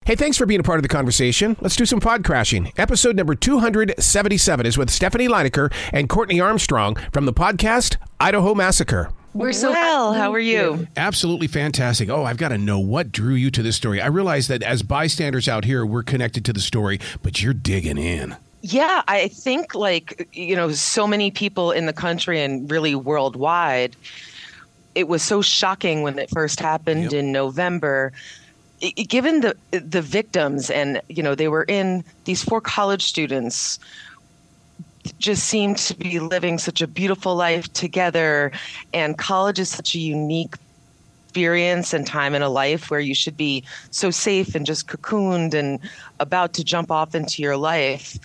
Hey, thanks for being a part of the conversation. Let's do some pod crashing. Episode number 277 is with Stephanie Lydecker and Courtney Armstrong from the podcast Idaho Massacre. We're so well. How are you? Absolutely fantastic. Oh, I've got to know what drew you to this story. I realize that as bystanders out here, we're connected to the story, but you're digging in. Yeah, I think so many people in the country and really worldwide, it was so shocking when it first happened in November. Given the victims and, they were these 4 college students just seemed to be living such a beautiful life together. And college is such a unique experience and time in a life where you should be so safe and just cocooned and about to jump off into your life.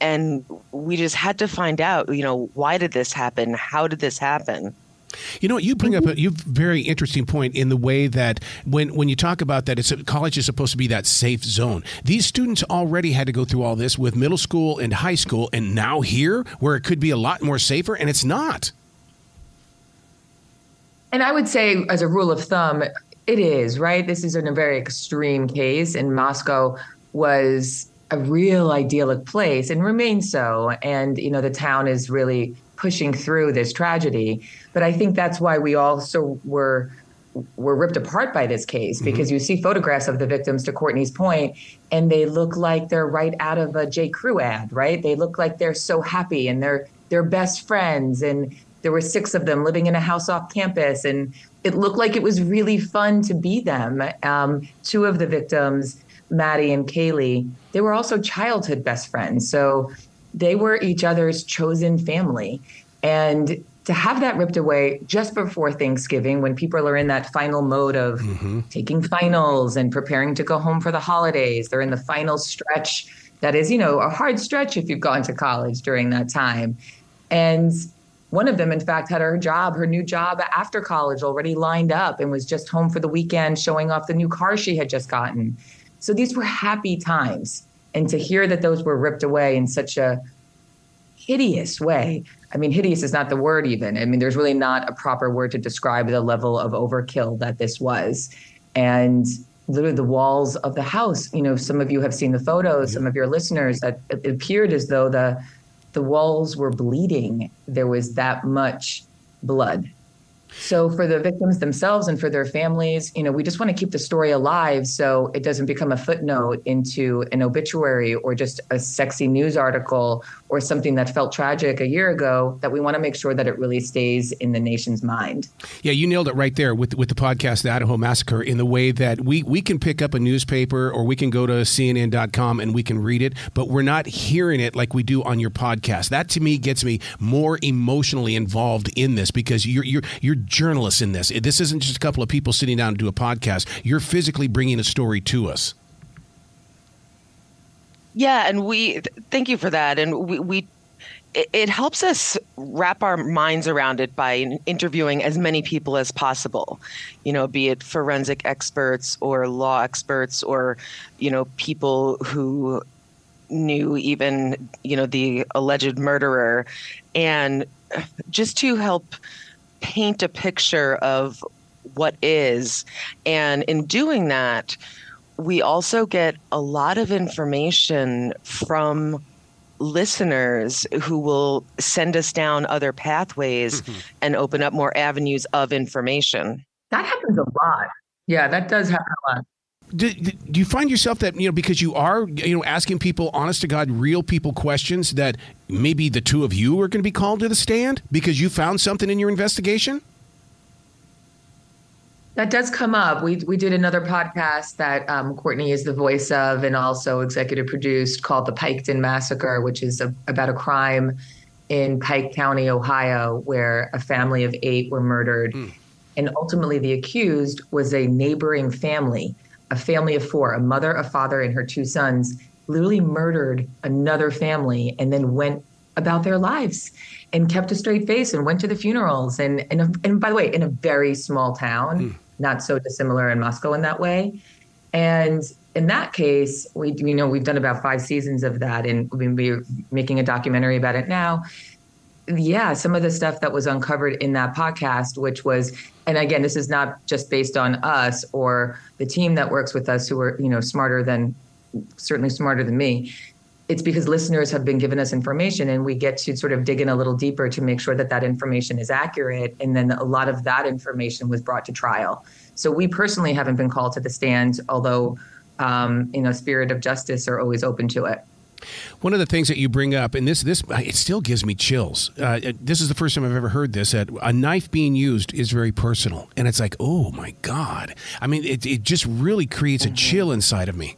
And we just had to find out, why did this happen? How did this happen? You know what, you bring up a very interesting point in the way that when you talk about that college is supposed to be that safe zone. These students already had to go through all this with middle school and high school, and now here where it could be a lot more safer, and it's not. And I would say, as a rule of thumb, it is, right? This is in a very extreme case, and Moscow was a real idyllic place and remains so. And, the town is really pushing through this tragedy. But I think that's why we also were ripped apart by this case, because you see photographs of the victims, to Courtney's point, and they look like they're right out of a J. Crew ad, right? They look like they're so happy and they're best friends. And there were 6 of them living in a house off campus. And it looked like it was really fun to be them. 2 of the victims, Maddie and Kaylee, they were also childhood best friends. So they were each other's chosen family. And to have that ripped away just before Thanksgiving, when people are in that final mode of taking finals and preparing to go home for the holidays, they're in the final stretch that is, a hard stretch if you've gone to college during that time. And one of them, in fact, had her new job after college already lined up and was just home for the weekend showing off the new car she had just gotten. So these were happy times. And to hear that those were ripped away in such a hideous way. I mean, hideous is not the word even. I mean, there's really not a proper word to describe the level of overkill that this was. And literally the walls of the house, some of you have seen the photos, some of your listeners, that it appeared as though the walls were bleeding. There was that much blood. So for the victims themselves and for their families, we just want to keep the story alive so it doesn't become a footnote into an obituary or just a sexy news article or something that felt tragic a year ago, that we want to make sure that it really stays in the nation's mind. Yeah, you nailed it right there with the podcast, the Idaho Massacre, in the way that we can pick up a newspaper or we can go to CNN.com and we can read it, but we're not hearing it like we do on your podcast. That to me gets me more emotionally involved in this, because you're journalists in this. This isn't just a couple of people sitting down to do a podcast. You're physically bringing a story to us. Yeah, and thank you for that. And it helps us wrap our minds around it by interviewing as many people as possible, be it forensic experts or law experts or, people who knew even, the alleged murderer, and just to help paint a picture of what is. And in doing that, we also get a lot of information from listeners who will send us down other pathways and open up more avenues of information. That happens a lot. Yeah, that does happen a lot. Do you find yourself that, because you are, asking people, honest to God, real people questions, that maybe the 2 of you are going to be called to the stand because you found something in your investigation? That does come up. We did another podcast that Courtney is the voice of and also executive produced, called the Piketon Massacre, which is about a crime in Pike County, Ohio, where a family of 8 were murdered. And ultimately the accused was a neighboring family, a family of 4, a mother, a father, and her 2 sons, literally murdered another family and then went about their lives and kept a straight face and went to the funerals. And by the way, in a very small town, not so dissimilar in Moscow in that way. And in that case, we've done about 5 seasons of that, and we're making a documentary about it now. yeah, some of the stuff that was uncovered in that podcast, which was, and again, this is not just based on us or the team that works with us who are, certainly smarter than me. It's because listeners have been given us information and we get to sort of dig in a little deeper to make sure that that information is accurate. And then a lot of that information was brought to trial. So we personally haven't been called to the stand, although, spirit of justice are always open to it. One of the things that you bring up, and this it still gives me chills. This is the first time I've ever heard this, that a knife being used is very personal. And it's like, oh, my God. I mean, it just really creates a chill inside of me.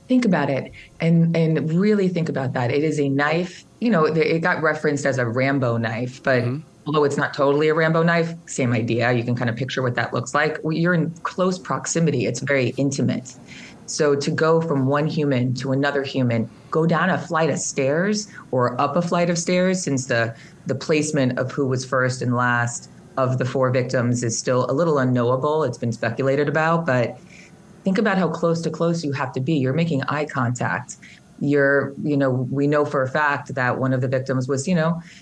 Think about it and really think about that. It is a knife. It got referenced as a Rambo knife, but although it's not totally a Rambo knife, same idea. You can kind of picture what that looks like. You're in close proximity. It's very intimate. So to go from one human to another human, go down a flight of stairs or up a flight of stairs, since the placement of who was first and last of the 4 victims is still a little unknowable. It's been speculated about, but think about how close to close you have to be. You're making eye contact. We know for a fact that one of the victims was,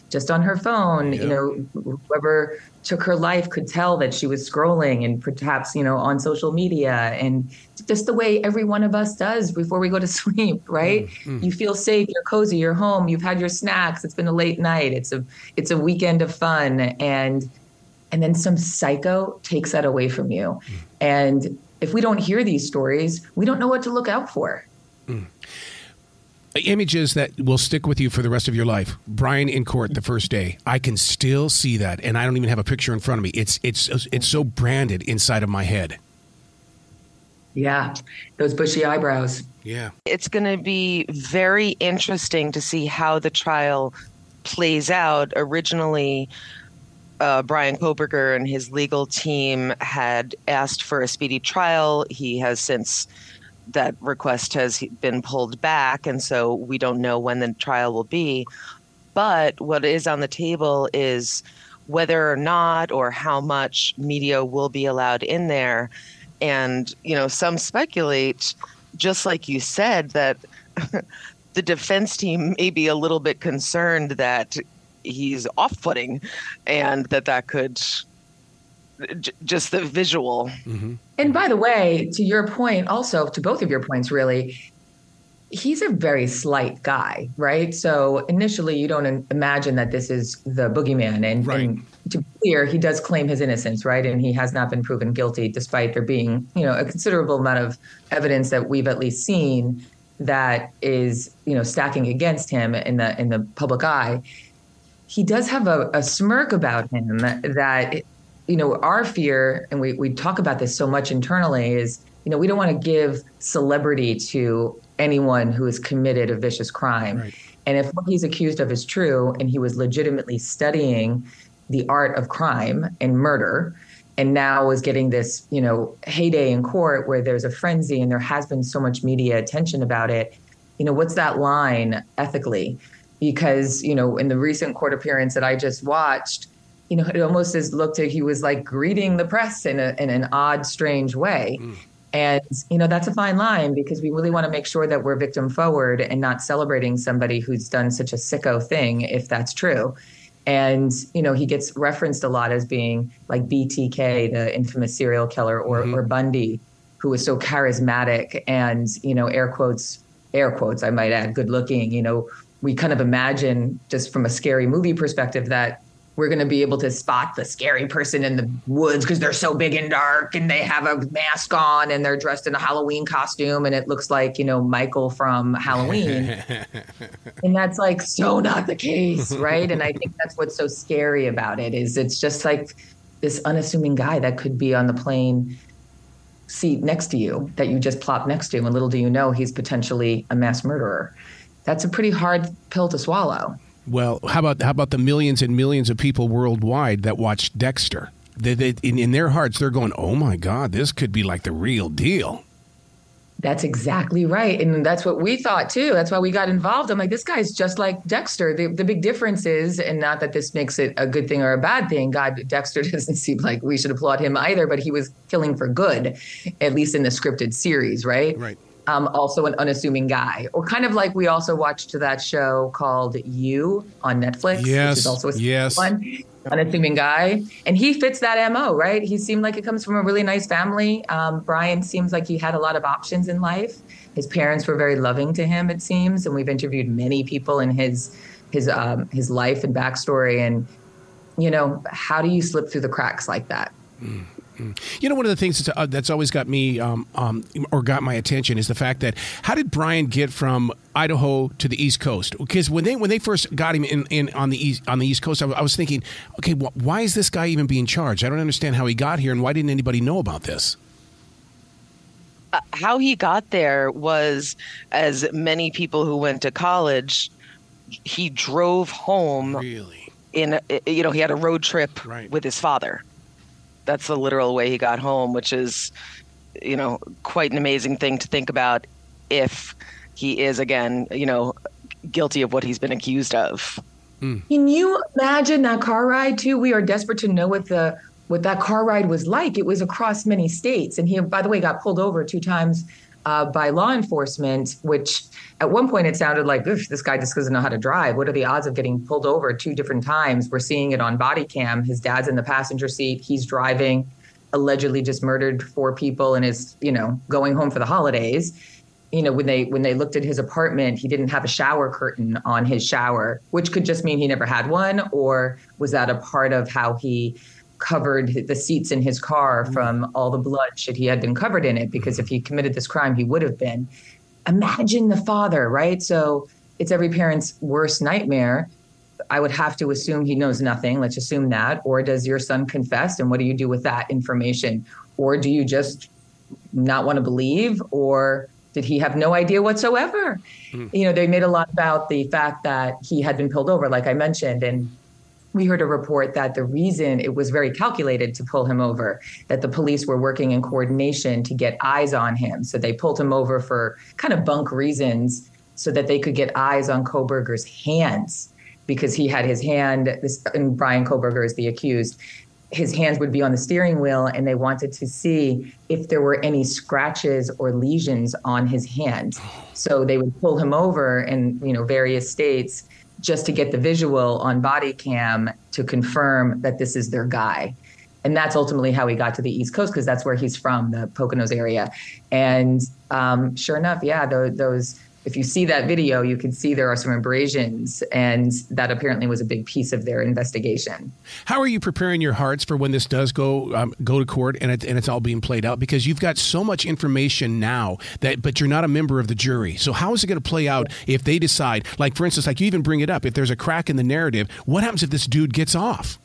just on her phone. Yep. Whoever took her life could tell that she was scrolling and perhaps, on social media, and just the way every one of us does before we go to sleep, right? You feel safe, you're cozy, you're home, you've had your snacks, it's been a late night, it's a weekend of fun, and then some psycho takes that away from you. And if we don't hear these stories, we don't know what to look out for. Images that will stick with you for the rest of your life. Brian in court the first day. I can still see that, and I don't even have a picture in front of me. It's so branded inside of my head. Yeah, those bushy eyebrows. Yeah. It's going to be very interesting to see how the trial plays out. Originally, Brian Koberger and his legal team had asked for a speedy trial. He has since, that request has been pulled back, and so we don't know when the trial will be. But what is on the table is whether or not or how much media will be allowed in there. And, some speculate, just like you said, that the defense team may be a little bit concerned that he's off-putting and that could just the visual. And by the way, to your point, also to both of your points, really, he's a very slight guy, right? So initially you don't imagine that this is the boogeyman. And to be clear, he does claim his innocence, right? And he has not been proven guilty, despite there being, a considerable amount of evidence that we've at least seen that is, stacking against him in the public eye. He does have a smirk about him that, our fear, and we talk about this so much internally, is, we don't want to give celebrity to anyone who has committed a vicious crime. Right. And if what he's accused of is true, and he was legitimately studying the art of crime and murder, and now is getting this, heyday in court where there's a frenzy and there has been so much media attention about it, what's that line ethically? Because, in the recent court appearance that I just watched, it almost looked like he was like greeting the press in an odd, strange way. And, that's a fine line, because we really want to make sure that we're victim forward and not celebrating somebody who's done such a sicko thing, if that's true. And, he gets referenced a lot as being like BTK, the infamous serial killer, or Bundy, who was so charismatic and, air quotes, I might add, good looking. We kind of imagine, just from a scary movie perspective, that we're going to be able to spot the scary person in the woods because they're so big and dark and they have a mask on and they're dressed in a Halloween costume and it looks like, Michael from Halloween. And that's like so not the case, right? And I think that's what's so scary about it, is it's just like this unassuming guy that could be on the plane seat next to you that you just plop next to, and little do you know he's potentially a mass murderer. That's a pretty hard pill to swallow. Well, how about the millions and millions of people worldwide that watch Dexter? In their hearts, they're going, oh, my God, this could be like the real deal. That's exactly right. And that's what we thought, too. That's why we got involved. I'm like, this guy's just like Dexter. The big difference is, and not that this makes it a good thing or a bad thing. God, Dexter doesn't seem like we should applaud him either, but he was killing for good, at least in the scripted series, right? Right. Also an unassuming guy, or kind of like we also watched that show called You on Netflix, which is also a one, unassuming guy. And he fits that MO, right? He seemed like he comes from a really nice family. Brian seems like he had a lot of options in life. His parents were very loving to him, it seems. And we've interviewed many people in his life and backstory. And, how do you slip through the cracks like that? One of the things that's always got me or got my attention is the fact that how did Brian get from Idaho to the East Coast? Because when they first got him in on the East Coast, I was thinking, okay, why is this guy even being charged? I don't understand how he got here, and why didn't anybody know about this? How he got there was, as many people who went to college, he drove home. Really? He had a road trip with his father. That's the literal way he got home, which is, quite an amazing thing to think about if he is, again, guilty of what he's been accused of. Can you imagine that car ride, too? We are desperate to know what that car ride was like. It was across many states. And he, by the way, got pulled over 2 times by law enforcement, which at one point it sounded like, this guy just doesn't know how to drive. What are the odds of getting pulled over 2 different times? We're seeing it on body cam. His dad's in the passenger seat. He's driving, allegedly just murdered 4 people and is, going home for the holidays. When they looked at his apartment, he didn't have a shower curtain on his shower, which could just mean he never had one. Or was that a part of how he covered the seats in his car from all the bloodshed he had been covered in it? Because if he committed this crime, he would have been. Imagine the father, right? So it's every parent's worst nightmare. I would have to assume he knows nothing. Let's assume that. Or does your son confess? And what do you do with that information? Or do you just not want to believe? Or did he have no idea whatsoever? They made a lot about the fact that he had been pulled over, like I mentioned. And we heard a report that the reason it was very calculated to pull him over, that the police were working in coordination to get eyes on him. So they pulled him over for kind of bunk reasons so that they could get eyes on Kohberger's hands, because he had his hand, and Brian Kohberger is the accused, his hands would be on the steering wheel, and they wanted to see if there were any scratches or lesions on his hand. So they would pull him over in various states just to get the visual on body cam to confirm that this is their guy. And that's ultimately how he got to the East Coast, because that's where he's from, the Poconos area. And sure enough, those, if you see that video, you can see there are some abrasions, and that apparently was a big piece of their investigation. How are you preparing your hearts for when this does go to court and it's all being played out? Because you've got so much information now but you're not a member of the jury. So how is it going to play out if they decide, like, for instance, like you even bring it up, if there's a crack in the narrative, what happens if this dude gets off?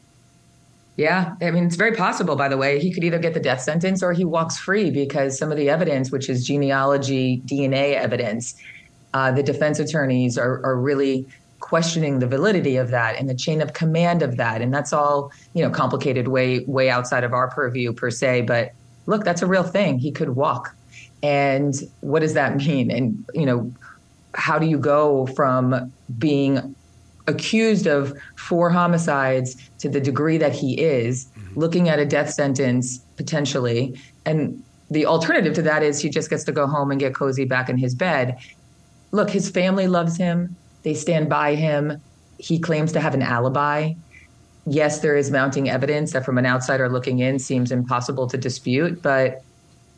Yeah, I mean, it's very possible, by the way. He could either get the death sentence or he walks free, because some of the evidence, which is genealogy, DNA evidence, the defense attorneys are really questioning the validity of that and the chain of command of that. And that's all, complicated, way outside of our purview per se. But look, that's a real thing. He could walk. And what does that mean? And, how do you go from being accused of 4 homicides to the degree that he is, looking at a death sentence potentially? And the alternative to that is he just gets to go home and get cozy back in his bed. Look, his family loves him. They stand by him. He claims to have an alibi. Yes, there is mounting evidence that from an outsider looking in seems impossible to dispute, but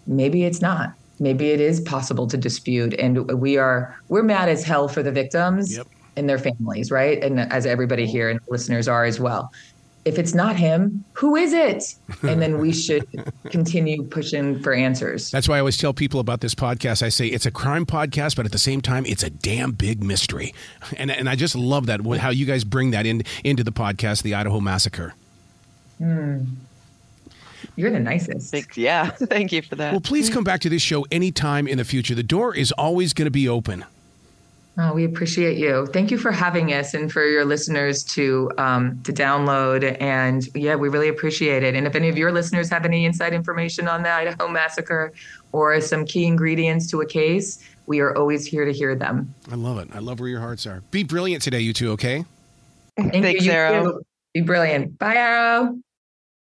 maybe it's not. Maybe it is possible to dispute. And we're mad as hell for the victims and their families, right? And as everybody here and listeners are as well. If it's not him, who is it? And then we should continue pushing for answers. That's why I always tell people about this podcast. I say it's a crime podcast, but at the same time, it's a damn big mystery. And I just love that, how you guys bring that into the podcast, the Idaho Massacre. You're the nicest. Yeah, thank you for that. Well, please come back to this show anytime in the future. The door is always going to be open. Oh, we appreciate you. Thank you for having us, and for your listeners to download. And yeah, we really appreciate it. And if any of your listeners have any inside information on the Idaho Massacre or some key ingredients to a case, we are always here to hear them. I love it. I love where your hearts are. Be brilliant today, you two, okay? Thanks, Arrow. Be brilliant. Bye, Arrow.